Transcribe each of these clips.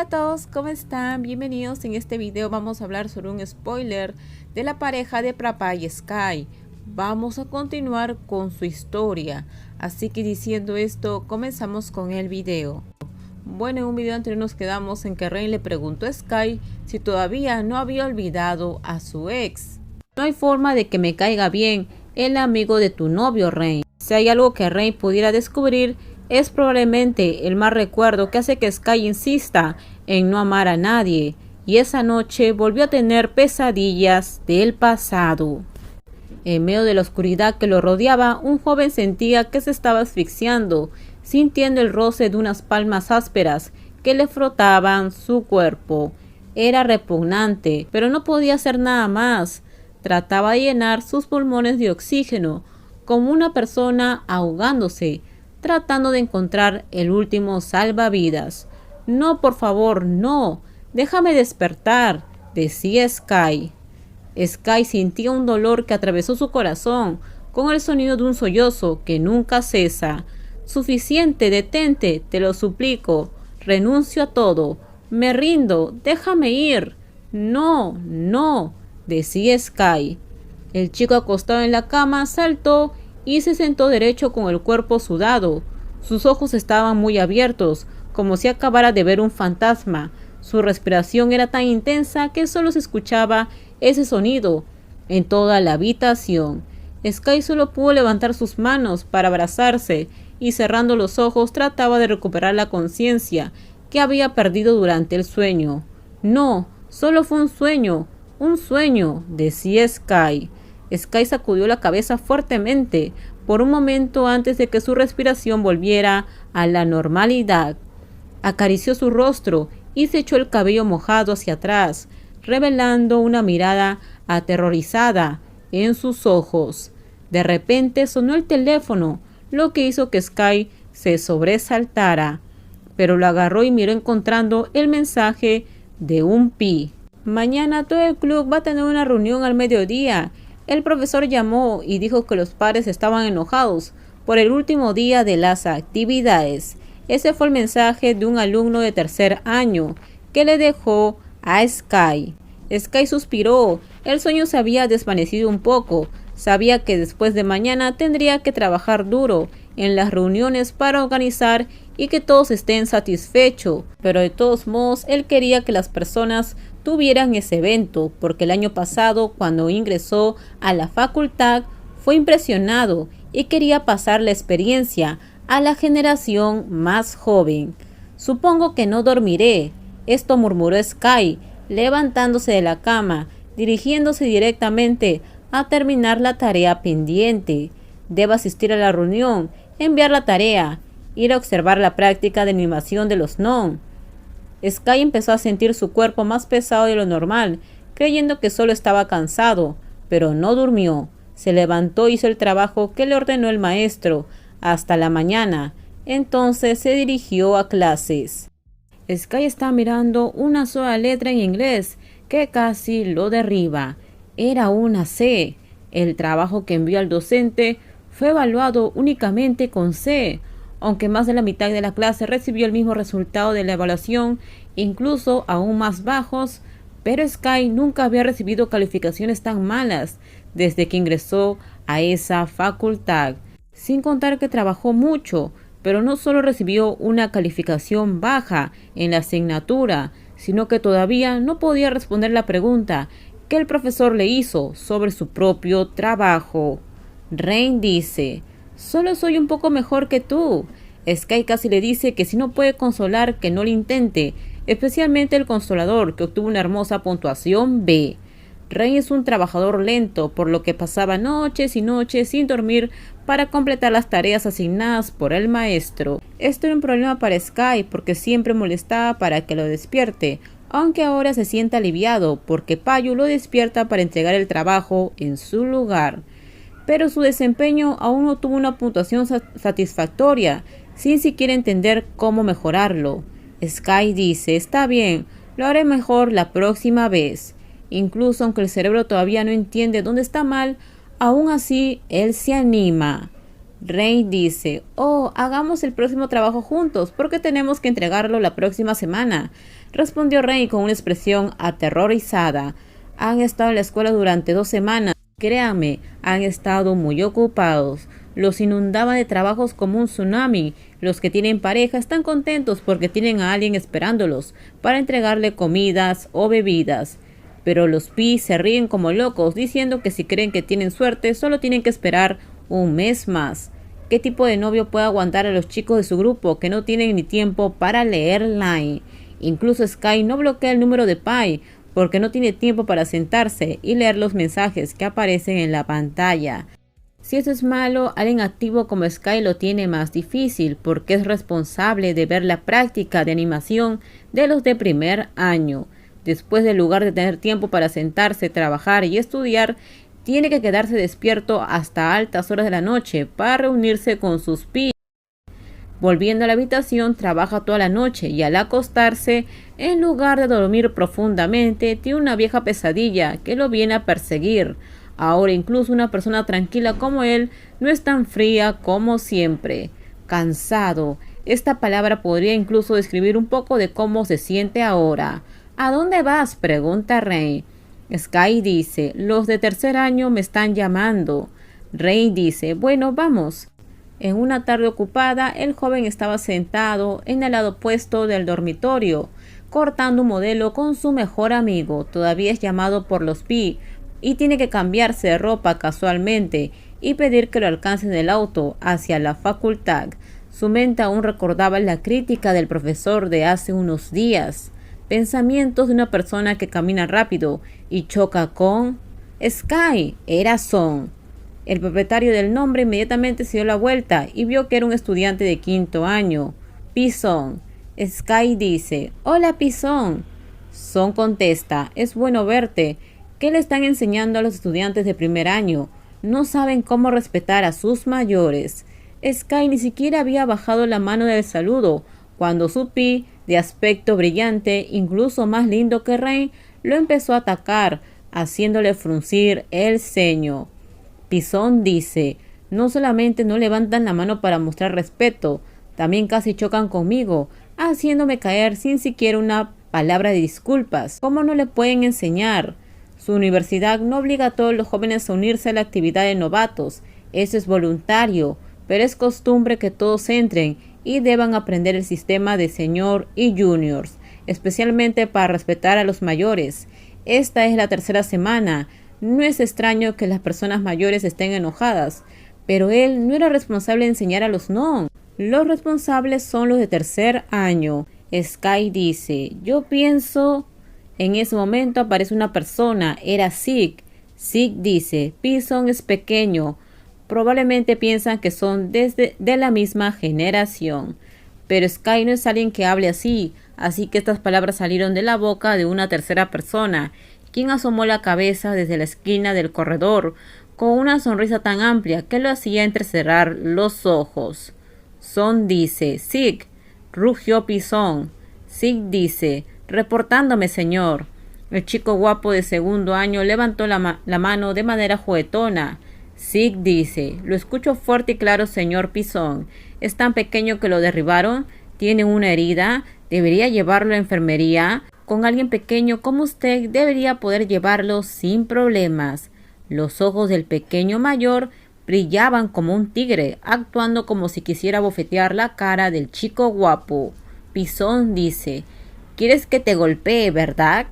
Hola a todos, ¿cómo están? Bienvenidos. En este video vamos a hablar sobre un spoiler de la pareja de Prappa y Sky. Vamos a continuar con su historia, así que diciendo esto, comenzamos con el video. Bueno, en un video anterior nos quedamos en que Rain le preguntó a Sky si todavía no había olvidado a su ex. No hay forma de que me caiga bien el amigo de tu novio, Rain. Si hay algo que Rain pudiera descubrir, es probablemente el mal recuerdo que hace que Sky insista en no amar a nadie, y esa noche volvió a tener pesadillas del pasado. En medio de la oscuridad que lo rodeaba, un joven sentía que se estaba asfixiando, sintiendo el roce de unas palmas ásperas que le frotaban su cuerpo. Era repugnante, pero no podía hacer nada más. Trataba de llenar sus pulmones de oxígeno, como una persona ahogándose, tratando de encontrar el último salvavidas. No, por favor, no. Déjame despertar, decía Sky. Sky sentía un dolor que atravesó su corazón, con el sonido de un sollozo que nunca cesa. Suficiente, detente, te lo suplico. Renuncio a todo. Me rindo, déjame ir. No, no, decía Sky. El chico acostado en la cama saltó y se sentó derecho con el cuerpo sudado. Sus ojos estaban muy abiertos, como si acabara de ver un fantasma. Su respiración era tan intensa que solo se escuchaba ese sonido en toda la habitación. Sky solo pudo levantar sus manos para abrazarse y cerrando los ojos trataba de recuperar la conciencia que había perdido durante el sueño. No, solo fue un sueño, decía Sky. Sky sacudió la cabeza fuertemente por un momento antes de que su respiración volviera a la normalidad. Acarició su rostro y se echó el cabello mojado hacia atrás, revelando una mirada aterrorizada en sus ojos. De repente sonó el teléfono, lo que hizo que Sky se sobresaltara, pero lo agarró y miró encontrando el mensaje de un pi. Mañana todo el club va a tener una reunión al mediodía. El profesor llamó y dijo que los padres estaban enojados por el último día de las actividades. Ese fue el mensaje de un alumno de tercer año que le dejó a Sky. Sky suspiró. El sueño se había desvanecido un poco. Sabía que después de mañana tendría que trabajar duro en las reuniones para organizar y que todos estén satisfechos, pero de todos modos él quería que las personas tuvieran ese evento, porque el año pasado, cuando ingresó a la facultad, fue impresionado y quería pasar la experiencia a la generación más joven. Supongo que no dormiré, esto murmuró Sky, levantándose de la cama, dirigiéndose directamente a terminar la tarea pendiente. Debo asistir a la reunión, enviar la tarea, ir a observar la práctica de animación de los non. Sky empezó a sentir su cuerpo más pesado de lo normal, creyendo que solo estaba cansado, pero no durmió. Se levantó y hizo el trabajo que le ordenó el maestro hasta la mañana. Entonces se dirigió a clases. Sky está mirando una sola letra en inglés que casi lo derriba. Era una C. El trabajo que envió al docente fue evaluado únicamente con C. Aunque más de la mitad de la clase recibió el mismo resultado de la evaluación, incluso aún más bajos, pero Sky nunca había recibido calificaciones tan malas desde que ingresó a esa facultad. Sin contar que trabajó mucho, pero no solo recibió una calificación baja en la asignatura, sino que todavía no podía responder la pregunta que el profesor le hizo sobre su propio trabajo. Rain dice: solo soy un poco mejor que tú. Sky casi le dice que si no puede consolar, que no lo intente, especialmente el consolador, que obtuvo una hermosa puntuación B. Rain es un trabajador lento, por lo que pasaba noches y noches sin dormir para completar las tareas asignadas por el maestro. Esto era un problema para Sky, porque siempre molestaba para que lo despierte, aunque ahora se siente aliviado, porque Payu lo despierta para entregar el trabajo en su lugar. Pero su desempeño aún no tuvo una puntuación satisfactoria, sin siquiera entender cómo mejorarlo. Sky dice: está bien, lo haré mejor la próxima vez. Incluso aunque el cerebro todavía no entiende dónde está mal, aún así él se anima. Rain dice: oh, hagamos el próximo trabajo juntos, porque tenemos que entregarlo la próxima semana. respondió Rey con una expresión aterrorizada. Han estado en la escuela durante 2 semanas. Créanme, han estado muy ocupados. Los inundaba de trabajos como un tsunami. Los que tienen pareja están contentos porque tienen a alguien esperándolos para entregarle comidas o bebidas. Pero los Pi se ríen como locos diciendo que si creen que tienen suerte solo tienen que esperar un mes más. ¿Qué tipo de novio puede aguantar a los chicos de su grupo que no tienen ni tiempo para leer Line? Incluso Sky no bloquea el número de Pi porque no tiene tiempo para sentarse y leer los mensajes que aparecen en la pantalla. Si eso es malo, alguien activo como Sky lo tiene más difícil porque es responsable de ver la práctica de animación de los de primer año. Después, en lugar de tener tiempo para sentarse, trabajar y estudiar, tiene que quedarse despierto hasta altas horas de la noche para reunirse con sus Pi. Volviendo a la habitación, trabaja toda la noche y al acostarse, en lugar de dormir profundamente, tiene una vieja pesadilla que lo viene a perseguir. Ahora incluso una persona tranquila como él no es tan fría como siempre. Cansado. Esta palabra podría incluso describir un poco de cómo se siente ahora. ¿A dónde vas?, pregunta Rey. Sky dice, los de tercer año me están llamando. Rey dice, bueno, vamos. En una tarde ocupada, el joven estaba sentado en el lado opuesto del dormitorio, cortando un modelo con su mejor amigo. Todavía es llamado por los Pi y tiene que cambiarse de ropa casualmente y pedir que lo alcancen en el auto hacia la facultad. Su mente aún recordaba la crítica del profesor de hace unos días. Pensamientos de una persona que camina rápido y choca con... Sky, era Son. El propietario del nombre inmediatamente se dio la vuelta y vio que era un estudiante de 5º año. Pi-Son. Sky dice, hola Pi-Son. Son contesta, es bueno verte. ¿Qué le están enseñando a los estudiantes de primer año? No saben cómo respetar a sus mayores. Sky ni siquiera había bajado la mano del saludo cuando su Pi, de aspecto brillante, incluso más lindo que Rey, lo empezó a atacar, haciéndole fruncir el ceño. Pi-Son dice, no solamente no levantan la mano para mostrar respeto, también casi chocan conmigo, haciéndome caer sin siquiera una palabra de disculpas. ¿Cómo no le pueden enseñar? Su universidad no obliga a todos los jóvenes a unirse a la actividad de novatos, eso es voluntario, pero es costumbre que todos entren y deban aprender el sistema de señor y juniors, especialmente para respetar a los mayores. Esta es la 3ª semana. No es extraño que las personas mayores estén enojadas, pero él no era responsable de enseñar a los non. Los responsables son los de tercer año. Sky dice, yo pienso... En ese momento aparece una persona, era Zeke. Zeke dice, Pi-Son es pequeño. Probablemente piensan que son de la misma generación. Pero Sky no es alguien que hable así que estas palabras salieron de la boca de una tercera persona, quien asomó la cabeza desde la esquina del corredor, con una sonrisa tan amplia que lo hacía entrecerrar los ojos. Son dice, Zeke, rugió Pi-Son. Zeke dice, reportándome, señor. El chico guapo de 2º año levantó la mano de manera juguetona. Zeke dice, lo escucho fuerte y claro, señor Pi-Son. Es tan pequeño que lo derribaron. Tiene una herida. Debería llevarlo a la enfermería. Con alguien pequeño como usted debería poder llevarlo sin problemas. Los ojos del pequeño mayor brillaban como un tigre, actuando como si quisiera bofetear la cara del chico guapo. Pi-Son dice, ¿quieres que te golpee, verdad?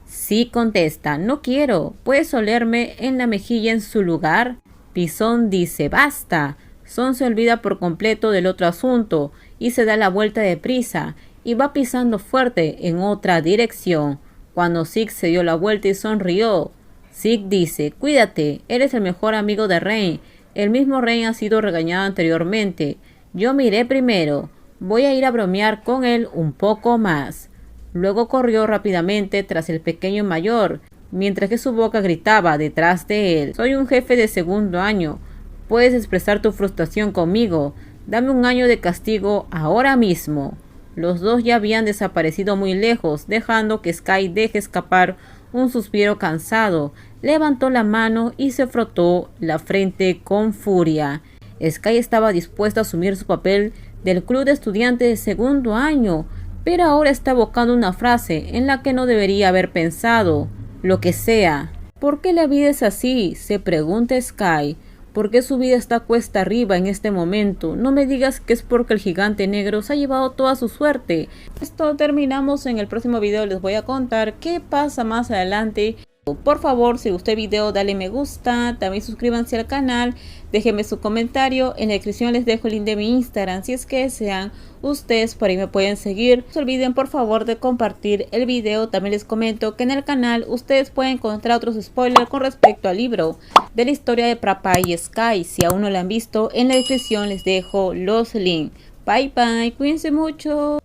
Sí, contesta, no quiero. ¿Puedes olerme en la mejilla en su lugar? Pi-Son dice, basta. Son se olvida por completo del otro asunto y se da la vuelta deprisa y va pisando fuerte en otra dirección. Cuando Zeke se dio la vuelta y sonrió, Zeke dice, cuídate, eres el mejor amigo de Rey. El mismo Rey ha sido regañado anteriormente. Yo me iré primero. Voy a ir a bromear con él un poco más. Luego corrió rápidamente tras el pequeño mayor, mientras que su boca gritaba detrás de él. Soy un jefe de 2º año. Puedes expresar tu frustración conmigo. Dame 1 año de castigo ahora mismo. Los dos ya habían desaparecido muy lejos, dejando que Sky deje escapar un suspiro cansado. Levantó la mano y se frotó la frente con furia. Sky estaba dispuesto a asumir su papel del club de estudiantes de 2º año, pero ahora está evocando una frase en la que no debería haber pensado. Lo que sea. ¿Por qué la vida es así?, se pregunta Sky. ¿Por qué su vida está cuesta arriba en este momento? No me digas que es porque el gigante negro se ha llevado toda su suerte. Esto terminamos en el próximo video. Les voy a contar qué pasa más adelante. Por favor, si gustó el video, dale me gusta, también suscríbanse al canal, déjenme su comentario, en la descripción les dejo el link de mi Instagram, si es que desean ustedes por ahí me pueden seguir. No se olviden por favor de compartir el video. También les comento que en el canal ustedes pueden encontrar otros spoilers con respecto al libro de la historia de PRAPA y Sky. Si aún no lo han visto, en la descripción les dejo los links. Bye bye, cuídense mucho.